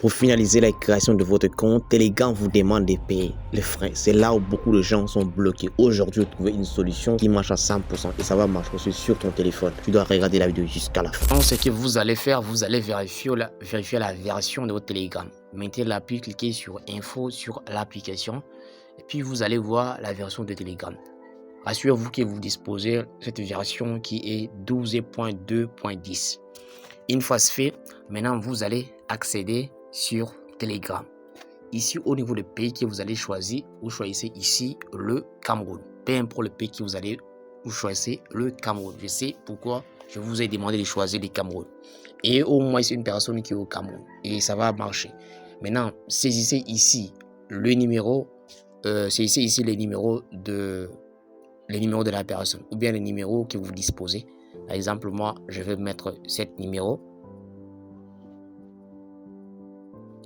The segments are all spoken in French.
Pour finaliser la création de votre compte, Telegram vous demande de payer les frais. C'est là où beaucoup de gens sont bloqués. Aujourd'hui, trouver une solution qui marche à 100% et ça va marcher aussi sur ton téléphone. Tu dois regarder la vidéo jusqu'à la fin. Ce que vous allez faire, vous allez vérifier la version de votre Telegram. Mettez l'appli, cliquez sur Info sur l'application et puis vous allez voir la version de Telegram. Rassurez-vous que vous disposez de cette version qui est 12.2.10. Une fois ce fait, maintenant vous allez accéder sur Telegram. Ici, au niveau du pays que vous allez choisir, vous choisissez ici le Cameroun. Peu importe le pays que vous choisissez le Cameroun. Je sais pourquoi je vous ai demandé de choisir le Cameroun. Et au moins, c'est une personne qui est au Cameroun. Et ça va marcher. Maintenant, saisissez ici le numéro. Saisissez ici le numéro de la personne ou bien le numéro que vous disposez. Par exemple, moi, je vais mettre cet numéro.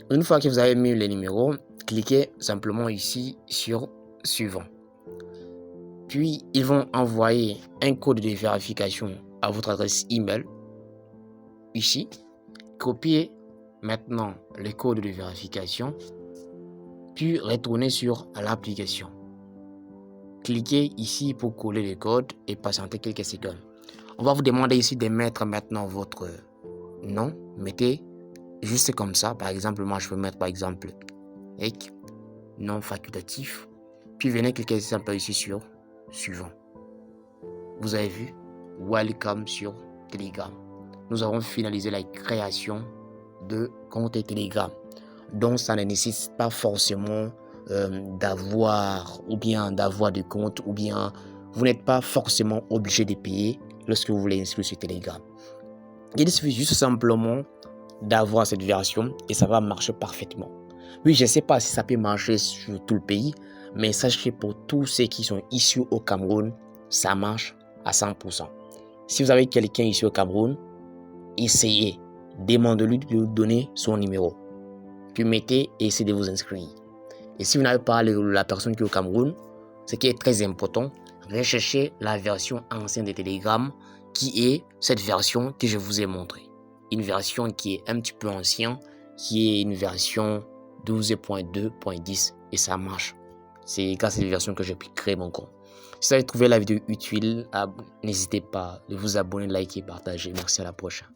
Une fois que vous avez mis le numéro, cliquez simplement ici sur Suivant. Puis, ils vont envoyer un code de vérification à votre adresse email. Ici, copiez maintenant le code de vérification, puis retournez sur l'application. Cliquez ici pour coller le code et patientez quelques secondes. On va vous demander ici de mettre maintenant votre nom. Mettez juste comme ça. Par exemple, moi, je peux mettre par exemple nom facultatif. Puis venez cliquer simplement ici sur Suivant. Vous avez vu, Welcome sur Telegram. Nous avons finalisé la création de compte Telegram. Donc, ça ne nécessite pas forcément d'avoir de compte ou bien vous n'êtes pas forcément obligé de payer lorsque vous voulez inscrire sur Telegram. Il suffit juste simplement d'avoir cette version et ça va marcher parfaitement. Oui, je ne sais pas si ça peut marcher sur tout le pays, mais sachez que pour tous ceux qui sont ici au Cameroun, ça marche à 100%. Si vous avez quelqu'un ici au Cameroun, essayez, demandez-lui de vous donner son numéro. Puis mettez et essayez de vous inscrire. Et si vous n'avez pas la personne qui est au Cameroun, ce qui est très important, recherchez la version ancienne de Telegram qui est cette version que je vous ai montrée. Une version qui est un petit peu ancienne, qui est une version 12.2.10 et ça marche. C'est grâce à cette version que j'ai pu créer mon compte. Si vous avez trouvé la vidéo utile, n'hésitez pas de vous abonner, liker, partager. Merci, à la prochaine.